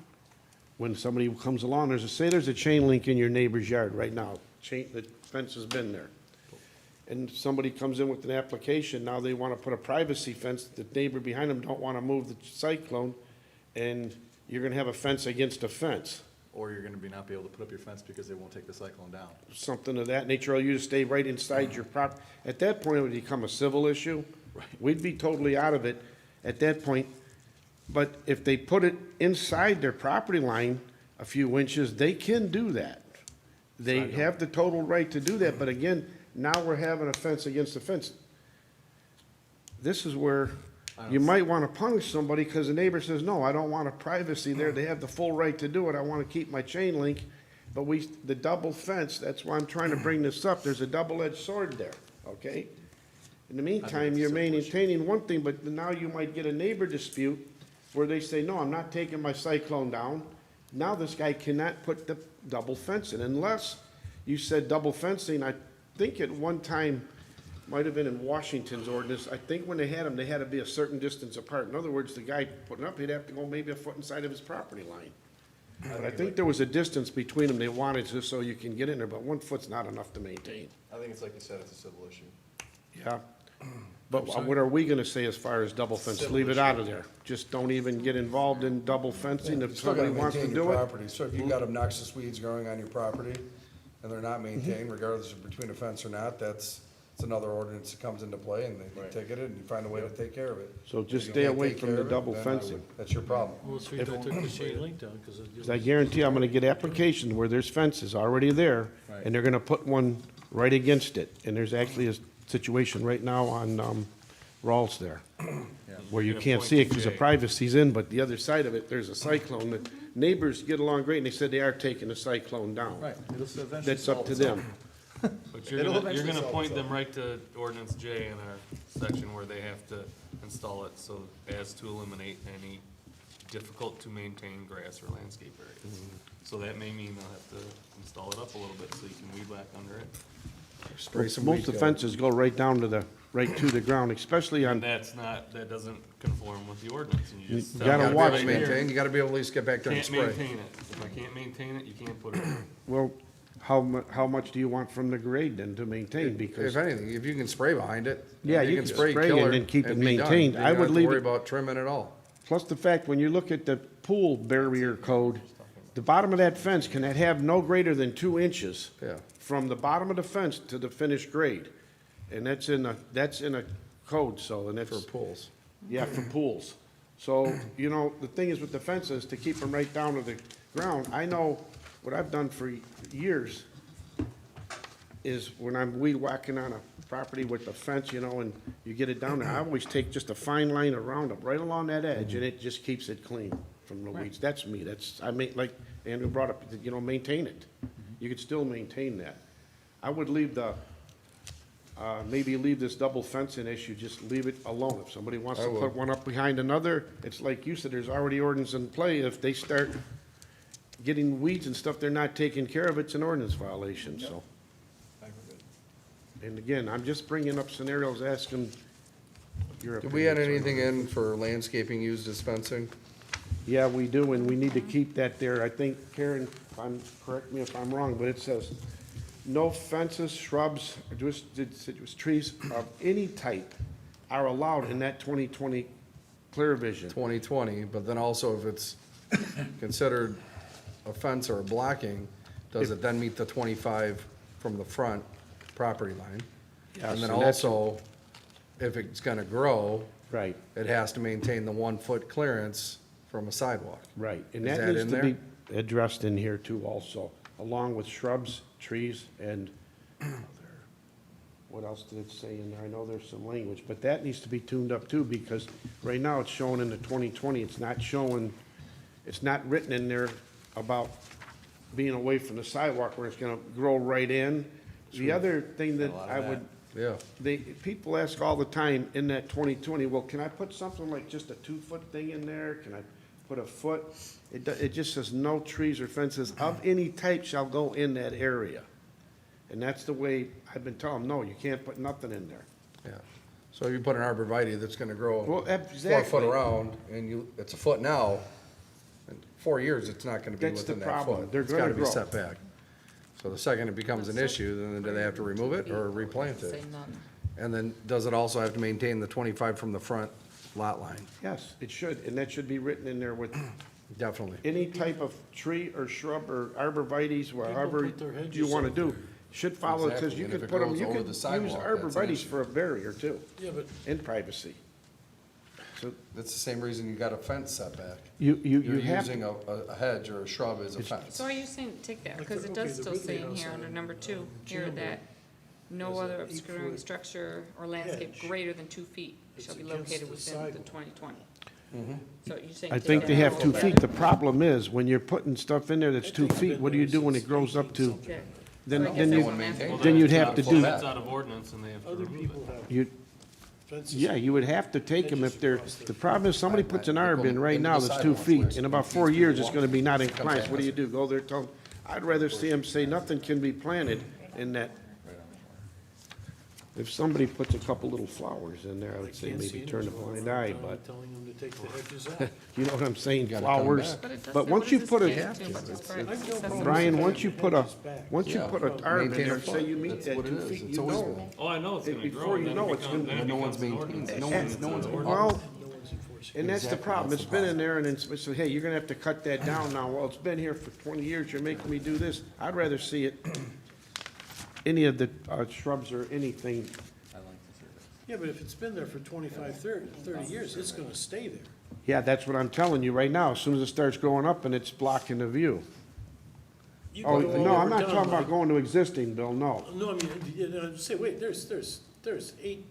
When somebody comes along, there's a chain link in your neighbor's yard right now. The fence has been there. And somebody comes in with an application, now they want to put a privacy fence, the neighbor behind them don't want to move the cyclone, and you're going to have a fence against a fence. Or you're gonna not be able to put up your fence because they won't take the cyclone down. Something of that nature, or you just stay right inside your at that point, it would become a civil issue. We'd be totally out of it at that point. But if they put it inside their property line a few inches, they can do that. They have the total right to do that, but again, now we're having a fence against a fence. This is where you might want to punish somebody because the neighbor says, no, I don't want a privacy there. They have the full right to do it. I want to keep my chain link. But the double fence, that's why I'm trying to bring this up. There's a double-edged sword there, okay? In the meantime, you're maintaining one thing, but now you might get a neighbor dispute where they say, no, I'm not taking my cyclone down. Now this guy cannot put the double fence in unless you said double fencing. I think at one time, might have been in Washington's ordinance, I think when they had them, they had to be a certain distance apart. In other words, the guy putting up, he'd have to go maybe a foot inside of his property line. But I think there was a distance between them they wanted just so you can get in there, but 1 foot's not enough to maintain. I think it's like you said, it's a civil issue. Yeah. But what are we gonna say as far as double fence? Leave it out of there. Just don't even get involved in double fencing You if still gotta somebody wants to maintain your do it. property. So if you've got obnoxious weeds growing on your property and they're not maintained, regardless of between a fence or not, it's another ordinance that comes into play and they Right. ticket it and you find a way to take care of it. So just If stay you can't away take from care the of it, double then fencing. That's your problem. Well, let's see if I took the chain link down, because it 'Cause I guarantee I'm gonna get applications where there's fences already there, Right. and they're gonna put one right against it. And there's actually a situation right now on, Rawls there, where you Gonna can't point see it to because the Jay. privacy's in, but the other side of it, there's a cyclone. The neighbors get along great, and they said they are taking the cyclone down. Right, it'll eventually That's up solve to itself. them. But you're It'll gonna eventually solve point them itself. right to ordinance J in our section where they have to install it so as to eliminate any difficult to maintain grass or landscape areas. So that may mean they'll have to install it up a little bit so you can weed whack under it. Spray some Most weed of the killer. fences go right down to right to the ground, especially And on, that doesn't conform with the ordinance, and you just. You tell gotta them You watch gotta be right able to here, maintain, you gotta be able to at least get back there and Can't spray. maintain it. If I can't maintain it, you can't put it in. well, how much do you want from the grade then to maintain? Because, If anything, if you can spray behind it. Yeah, you can spray and killer then keep it be done. maintained. You I don't would have to leave worry it- about trimming at all. plus the fact, when you look at the pool barrier code, the bottom of that fence can have no greater than 2 inches Yeah. from the bottom of the fence to the finished grade. And that's in a code, so, and that's. For pools. Yeah, for pools. So, the thing is with the fences, to keep them right down to the ground, I know what I've done for years is when I'm weed whacking on a property with the fence, and you get it down there, I always take just a fine line of Roundup right along that edge, and it just keeps it clean from the weeds. That's me, like Andrew brought up, maintain it. You could still maintain that. I would leave maybe leave this double fencing issue, just leave it alone. If somebody wants I to will. put one up behind another, it's like you said, there's already ordinance in play. If they start getting weeds and stuff they're not taking care of, it's an ordinance violation, so. And again, I'm just bringing up scenarios, asking your Did we add opinions. anything in for landscaping used as fencing? Yeah, we do, and we need to keep that there. I think, Karen, correct me if I'm wrong, but it says, no fences, shrubs, or deciduous trees of any type are allowed in that 2020 clear vision. 2020, but then also if it's considered a fence or a blocking, does it then meet the 25 from the front property line? Yes, And then and that's- also, if it's gonna grow, Right, it has to maintain the 1 foot clearance from a sidewalk. right. And Is that that needs in to there? be addressed in here too also, along with shrubs, trees, and what else did it say in there? I know there's some language, but that needs to be tuned up too, because right now it's showing in the 2020, it's not showing, it's not written in there about being away from the sidewalk where it's gonna grow right in. The other thing that I would, Yeah. people ask all the time in that 2020, well, can I put something like just a 2-foot thing in there? Can I put a foot? It just says no trees or fences of any type shall go in that area. And that's the way I've been telling them, no, you can't put nothing in there. Yeah. So you put an arborvitae that's gonna grow Well, 4 exactly. foot around, and it's a foot now, in 4 years, it's not gonna be That's the within that problem. foot. They're It's gonna gotta be grow. set back. So the second it becomes an issue, then do they have to remove it or replant it? Say none. And then, does it also have to maintain the 25 from the front lot line? Yes, it should, and that should be written in there with Definitely. any type of tree or shrub or arborvitae's, whoever put their hedges you wanna up do. there. Should follow, it says Exactly, you and could if it put them, grows you over could the use sidewalk, that's an arborvitae's issue. for a barrier too, Yeah, but in privacy. So That's the same reason you got a fence setback. you You're have, using a hedge or a shrub as a fence. So are you saying, take that, Like because the- it okay, does the still Ridley say in House here on, under number 2, here Jim, that no there's other an obscuring 8-foot structure or landscape hedge. greater than 2 feet It's shall be against located the within the sidewalk. 2020. So you're saying. I take think that they have out 2 feet. altogether? The problem is, when you're putting stuff in there that's That 2 thing's feet, been what do you there do when it since grows up to? 18-something. Okay. Then, So I guess then that's you, what I'm maintain asking. it. then you'd have to do, That's out of ordinance and they have to Other remove people it. have you, fences. yeah, you would have to take them if they're, the problem is, somebody puts an They arb go in right into now the that's 2 sidewalks feet. where In about these 4 people years, it's walk. gonna be not in Becomes compliance. What do you hazard. do? Go there, tell them, I'd rather see them say nothing can be planted in that. If somebody puts a couple little flowers in there, I would say Can't see maybe it, turn a so I'm blind eye, telling- but Telling them to take the hedges out. you know what I'm saying, gotta cut 'em flowers. back. But it does But say, once what you does put this a, get to? But as far as I've no accessible- problem Brian, with once you put a, hedges back. once you Yeah. put an arb in Maintain there, a say foot. you meet That's that what it 2 is. feet, It's you always know. been. Oh, I know it's gonna Before grow, you then know it it's becomes, gonna- then it And no becomes one's an maintained ordinance. it. It's No an one's- no one's- ordinance. Well, No one's enforcing. and that's the Exactly, problem. that's It's the been in there and it's, so, hey, you're gonna have to cut that down now. Well, it's been here for 20 years. You're making me do this. I'd rather see it, any of the shrubs or anything. Yeah, but if it's been there for 25, 30 years, it's gonna stay there. Yeah, that's what I'm telling you right now. As soon as it starts growing up and it's blocking the view. You Oh, can go no, I'm over not town, talking like- about going to existing, Bill, no. No, I mean, you know, say, wait, there's 8,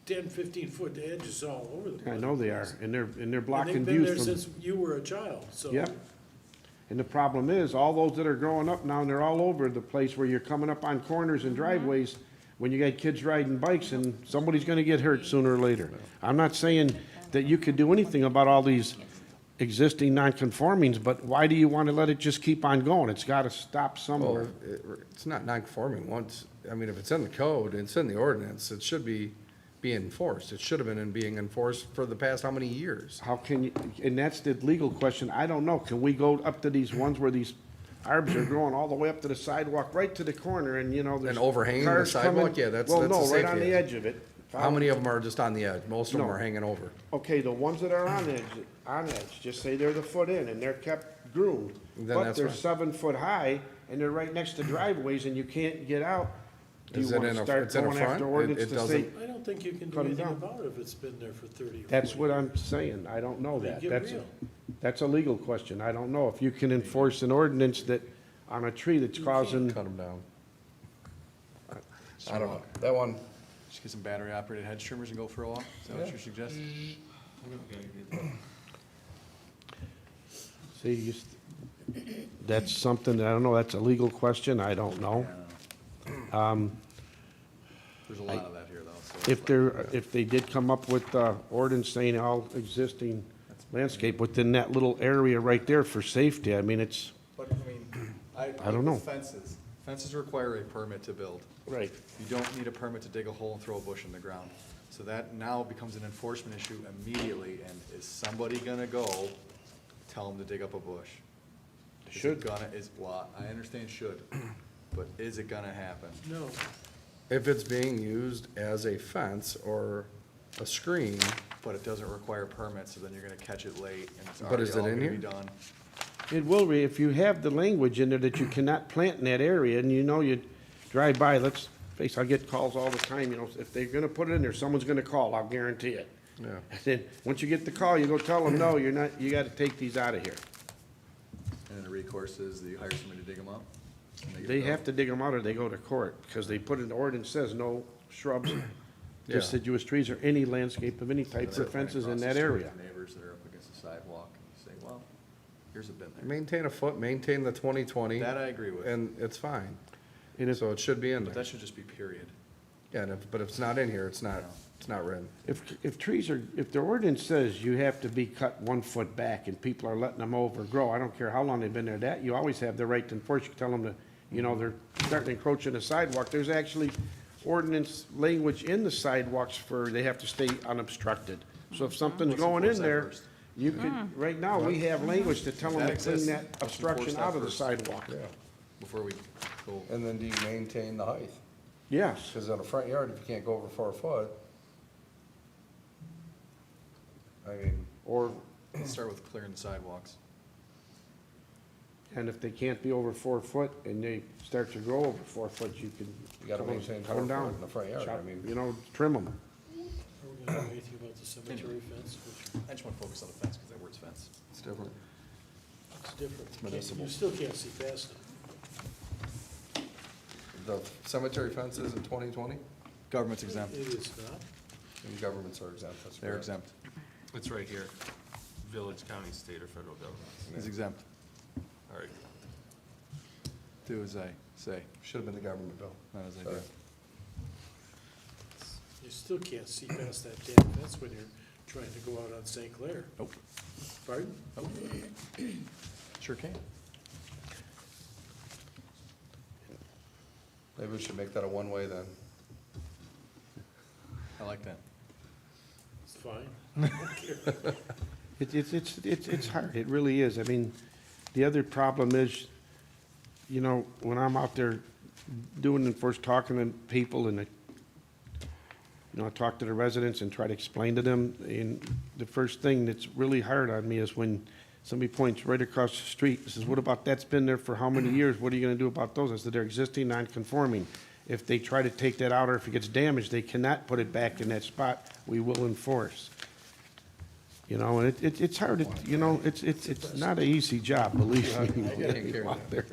10, 15-foot edges all over the place. I know they are, and they're And blocking they've been there views from. since you were a child, so. Yep. And the problem is, all those that are growing up now, and they're all over the place where you're coming up on corners and driveways, when you got kids riding bikes, and somebody's gonna get hurt sooner or later. I'm not saying that you could do anything about all these existing non-conformings, but why do you wanna let it just keep on going? It's gotta stop somewhere. Well, it's not non-conforming once, I mean, if it's in the code, it's in the ordinance, it should be being enforced. It should have been being enforced for the past how many years? How can you, and that's the legal question, I don't know, can we go up to these ones where these arbs are growing all the way up to the sidewalk, right to the corner, and you know, there's. And overhanging the cars coming- sidewalk? Yeah, that's Well, a no, right on safety the hazard. edge of it. How many of them are just on the edge? Most of them No. are hanging over. Okay, the ones that are on edge, just say they're the foot in and they're kept groomed. Then But that's they're fine. 7 foot high and they're right next to driveways and you can't get out. Do you Is it wanna in a- start it's in a going front? after It- ordinance it to say? doesn't- I don't think you can do Cut 'em anything down. about it if it's been there for 30 or 40. That's what I'm saying, I don't know I mean, that. get That's, real. that's a legal question, I don't know. If you can enforce an ordinance that, on a tree that's causing, Cut them down. I don't know. That one, Just get some battery operated hedge trimmers and go for a walk? Is that what you're suggesting? see, that's something, I don't know, that's a legal question, I don't know. There's a lot of that here, though, so. If they did come up with ordinance saying all existing landscape within that little area right there for safety, I mean, it's, But, I mean, I don't know. Fences. Fences require a permit to build. right. You don't need a permit to dig a hole and throw a bush in the ground. So that now becomes an enforcement issue immediately, and is somebody gonna go tell them to dig up a bush? Is it Should. Well, I understand should, but is it gonna happen? No, if it's being used as a fence or a screen, But it doesn't require permits, so then you're gonna catch it late, and it's But already is it all in gonna here? be done. It will be, if you have the language in there that you cannot plant in that area, and you know you drive by, let's face, I get calls all the time, you know, if they're gonna put it in there, someone's gonna call, I'll guarantee it. yeah. And then, once you get the call, you go tell them, no, you're not, you gotta take these out of here. And then the recourse is that you hire somebody to dig them up? they have to dig them out or they go to court, because they put an ordinance says no shrubs, deciduous trees, or any landscape of any type or fences in that area. Neighbors that are up against the sidewalk, and you say, well, here's a bin there. Maintain a foot, maintain the 20/20. That I agree with, And it's fine. And if, So it should be in but there. that should just be period. Yeah, but if it's not in here, it's not written. if trees are, if the ordinance says you have to be cut 1 foot back and people are letting them overgrow, I don't care how long they've been there, that, you always have the right to enforce. You can tell them to, you know, they're starting to encroach on the sidewalk. There's actually ordinance language in the sidewalks for, they have to stay unobstructed. So if something's Let's going in enforce that there, first. you could, right now, we have language to tell them That to clean exists. that Let's obstruction enforce that out of the first. sidewalk. Yeah. Before we go, And then do you maintain the height? Yes, Because in a front yard, if you can't go over 4 foot, I mean, or, let's start with clearing the sidewalks. and if they can't be over 4 foot and they start to grow over 4 foot, you can. you gotta maintain cut 4 them foot down. in the front yard. I Chop- mean, You know, trim them. Are we gonna do anything about the cemetery fence, which I just want to focus on the fence, because that word's fence. it's different. is different? You can't- Municipal. You still can't see past it. The cemetery fences in 2020, Government's exempt, It is not. and governments are exempt, that's they're correct. exempt, It's right here. Village, county, state, or federal government. he's exempt. All right. Do as I say, Should've been the government bill. not as I do. Sorry. You still can't see past that damn fence when you're trying to go out on St. Clair. Nope. Pardon? Sure can. Maybe we should make that a one-way then. I like that. It's fine. I don't care. It's hard, it really is. I mean, the other problem is, you know, when I'm out there doing and first talking to people and I talk to the residents and try to explain to them, and the first thing that's really hard on me is when somebody points right across the street and says, what about that's been there for how many years? What are you gonna do about those? I said, they're existing non-conforming. If they try to take that out or if it gets damaged, they cannot put it back in that spot. We will enforce. You know, and it's hard to, you know, it's not an easy job, believe me. I can't carry out there.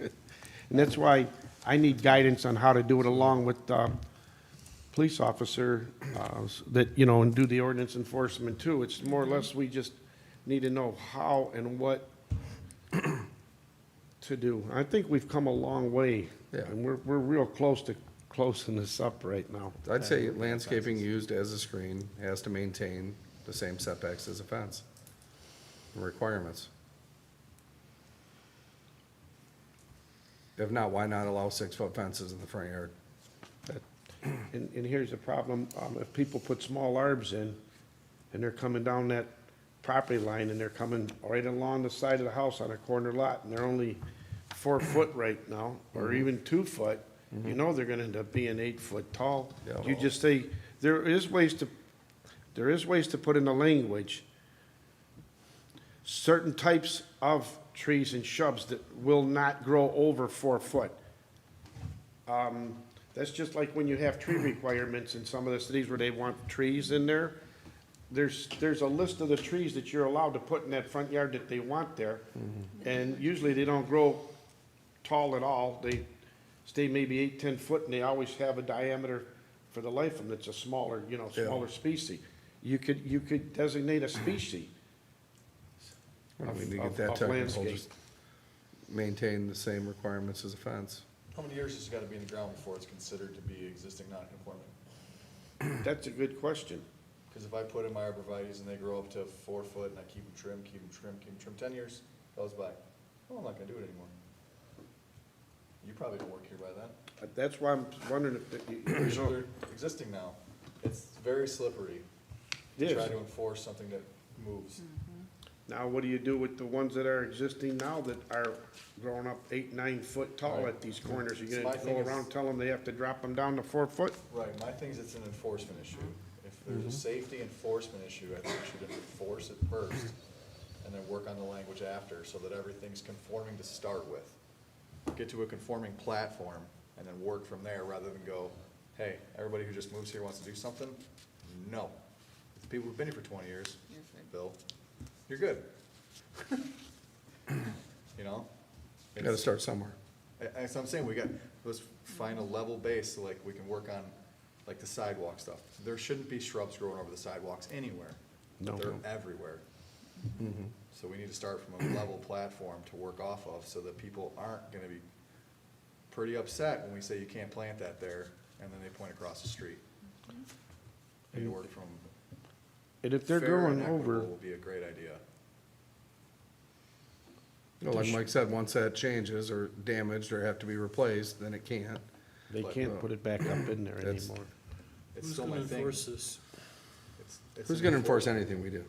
And that's why I need guidance on how to do it along with, police officer, that, you know, and do the ordinance enforcement too. It's more or less, we just need to know how and what to do. I think we've come a long way. Yeah. And we're real close to closing this up right now. I'd say landscaping used as a screen has to maintain the same setbacks as a fence. The requirements. If not, why not allow 6-foot fences in the front yard? And here's the problem, if people put small arbs in, and they're coming down that property line, and they're coming right along the side of the house on a corner lot, and they're only 4 foot right now, or even 2 foot, you know they're gonna end up being 8 foot tall. Yeah. You just say, there is ways to put in the language, certain types of trees and shrubs that will not grow over 4 foot. That's just like when you have tree requirements in some of the cities where they want trees in there. There's a list of the trees that you're allowed to put in that front yard that they want there. And usually they don't grow tall at all. They stay maybe 8, 10 foot, and they always have a diameter for the life of them that's a smaller, you know, smaller species. You could designate a species I mean, to of get that technical, landscape. just maintain the same requirements as a fence. How many years has it got to be in the ground before it's considered to be existing non-conforming? That's a good question. Because if I put in my arborvitaes and they grow up to 4 foot and I keep them trim, 10 years goes by, oh, I'm not gonna do it anymore. You probably don't work here by then. That's why I'm wondering if, you So know, they're existing now. It's very slippery it to try is. to enforce something that moves. Now, what do you do with the ones that are existing now that are growing up 8, 9 foot tall Right. at these corners? You're So gonna my thing go is- around, tell them they have to drop them down to 4 foot? Right, my thing is it's an enforcement issue. If there's a safety enforcement issue, I think we should enforce it first and then work on the language after so that everything's conforming to start with. Get to a conforming platform and then work from there rather than go, hey, everybody who just moves here wants to do something? No. The people who've been here for 20 years, Bill, you're good. You know? You gotta start somewhere. As I'm saying, let's find a level base, so like we can work on, like the sidewalk stuff. There shouldn't be shrubs growing over the sidewalks anywhere, No. but they're everywhere. So we need to start from a level platform to work off of, so that people aren't gonna be pretty upset when we say you can't plant that there, and then they point across the street. We need to work from And if they're fair and going over, equitable would be a great idea. You know, like Mike said, once that changes or damaged or have to be replaced, then it can't. they can't put it back up in there That's- anymore. It's Who's still gonna my thing. enforce this? It's Who's an gonna enforce enforcement. anything we do?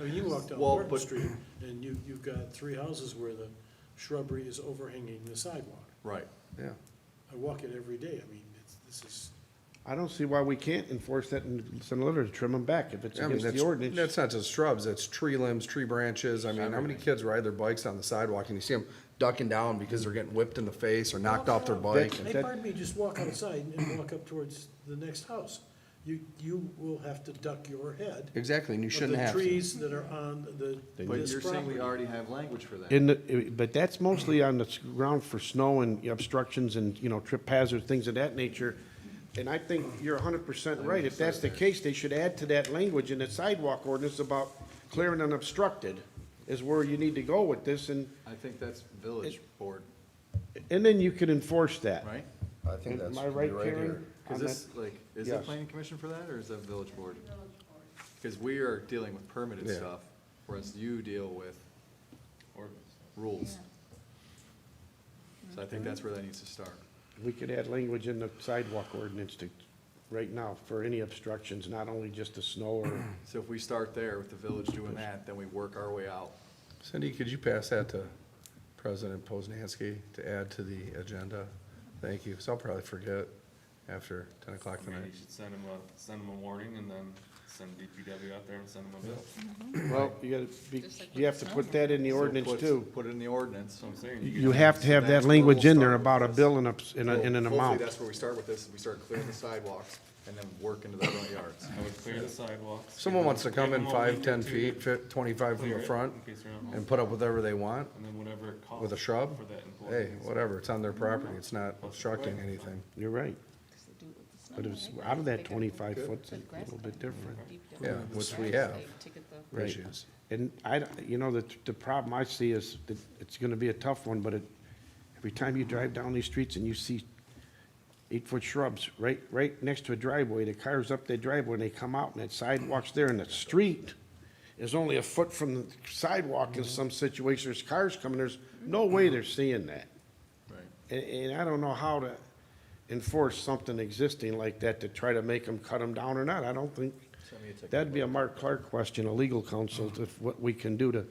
I mean, you walk down Well, Morton but- Street, and you've got 3 houses where the shrubbery is overhanging the sidewalk. Right. Yeah. I walk it every day, I mean, this is, I don't see why we can't enforce that and send a letter to trim them back if it's I mean, against the ordinance. that's not just shrubs, it's tree limbs, tree branches. I mean, how many kids ride their bikes on the sidewalk and you see them ducking down because they're getting whipped in the face or knocked off their bike? hey, pardon me, just walk outside and walk up towards the next house. You will have to duck your head. Exactly, and you of shouldn't have The to. trees that are on But this you're saying we property. already have language for that. But that's mostly on the ground for snow and obstructions and, trip hazards, things of that nature. And I think you're 100% right. If that's the case, they should add to that language in the sidewalk ordinance about clearing unobstructed is where you need to go with this, and I think that's village board, then you can enforce that. right? I think that's Am I right, right Karen? here. Cause on this, like, is it Yes. planning commission for that, or is that village board? Cause we are dealing with permitted Yeah. stuff, whereas you deal with Ordinance. rules. So I think that's where that needs to start. We could add language in the sidewalk ordinance to, right now, for any obstructions, not only just the snow or, So if we start there with the village doing that, then we work our way out. Cindy, could you pass that to President Poznansky to add to the agenda? Thank you, because I'll probably forget after 10 o'clock I mean, tonight. you should send them a warning and then send DPW out there and send them a bill. well, you have to put that in the So ordinance too. Put it in the ordinance. So I'm saying. You have to have that That's where language we'll in there start about a with bill this. and an amount. Hopefully, that's where we start with this, we start clearing the sidewalks, and then work into the front yards. I would clear the sidewalks. Someone wants to come Give in them a 5, week or 10 two feet, to 25 from clear the it, front, in case they're not home. and put up whatever they want And then whatever it costs. with a shrub? For that employee. Hey, whatever, it's on their property, it's not obstructing anything. You're right. But it's out of that 25 foot, it's a little bit different. Yeah, which we have Right. issues. And the problem I see is that it's gonna be a tough one, but every time you drive down these streets and you see 8-foot shrubs right next to a driveway, the cars up their driveway and they come out and that sidewalk's there and the street is only a foot from the sidewalk in some situations, there's cars coming, there's no way they're seeing that. Right. And I don't know how to enforce something existing like that to try to make them cut them down or not. I don't think, Send me a ticket. that'd be a Mark Clark question, a legal counsel, to what we can do to,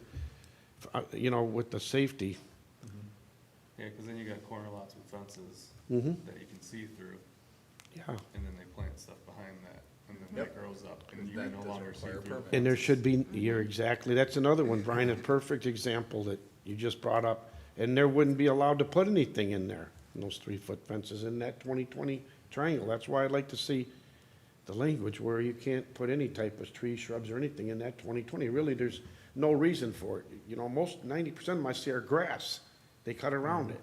with the safety. Yeah, cause then you got corner lots with fences Mhm. that you can see through, Yeah. and then they plant stuff behind that, and then that Yep. grows up, and you That can no doesn't longer see require through. permit. And there should be, you're exactly, that's another one, Brian, a perfect example that you just brought up. And there wouldn't be allowed to put anything in there, in those 3-foot fences in that 20/20 triangle. That's why I'd like to see the language where you can't put any type of trees, shrubs, or anything in that 20/20. Really, there's no reason for it. 90% of them I see are grass. They cut around it.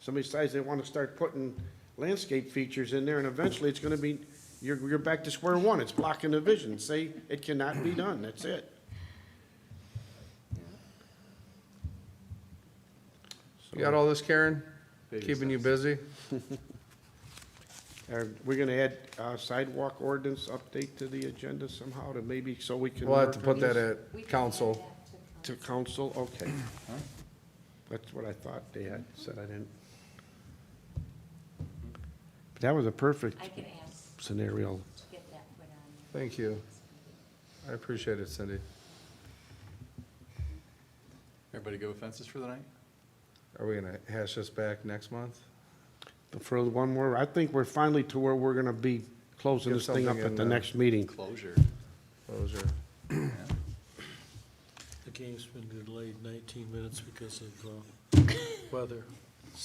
Somebody decides they want to start putting landscape features in there, and eventually it's gonna be, you're back to square one. It's blocking the vision. Say it cannot be done. That's it. You got all this, Karen? Baby Keeping you steps. busy? We're gonna add sidewalk ordinance update to the agenda somehow to maybe, so we can. We'll have to work put on that this? at council. To council, okay. That's what I thought they had said, I didn't. But that was a perfect I can ask scenario. to get that put on. Thank you. I appreciate it, Cindy. Everybody go with fences for the night? Are we gonna hash this back next month? For one more, I think we're finally to where we're gonna be closing Get this thing up something at in the the- next meeting. Closure. Closure. The game's been delayed 19 minutes because of weather.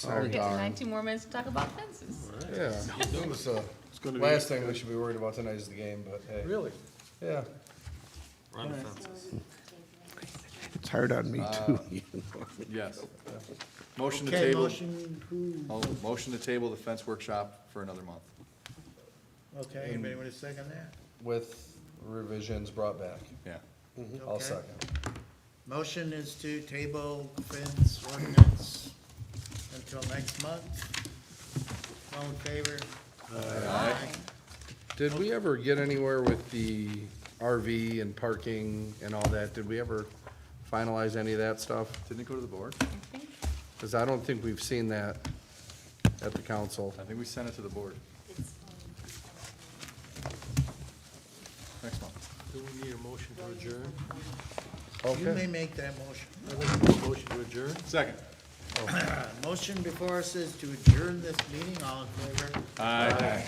Oh, We get darn. 19 more minutes to talk about fences. Yeah, that was, gonna be- last thing we should be worried about tonight is the game, but hey. Really? Yeah. Run fences. It's hard on me too. Yes. Motion to Okay, table, motion, who, motion to table the fence workshop for another month. okay, anybody want to second that? With revisions brought back. Yeah. I'll Okay. second. Motion is to table fence ordinance until next month. All in favor? Aye. Did we ever get anywhere with the RV and parking and all that? Did we ever finalize any of that stuff? Didn't it go to the board? I think, Because I don't think we've seen that at the council. I think we sent it to the board next month. Do we need a motion to adjourn? You may Okay. make that motion. I'd like to make a motion to adjourn. Second. Motion before us is to adjourn this meeting. All in favor? Aye.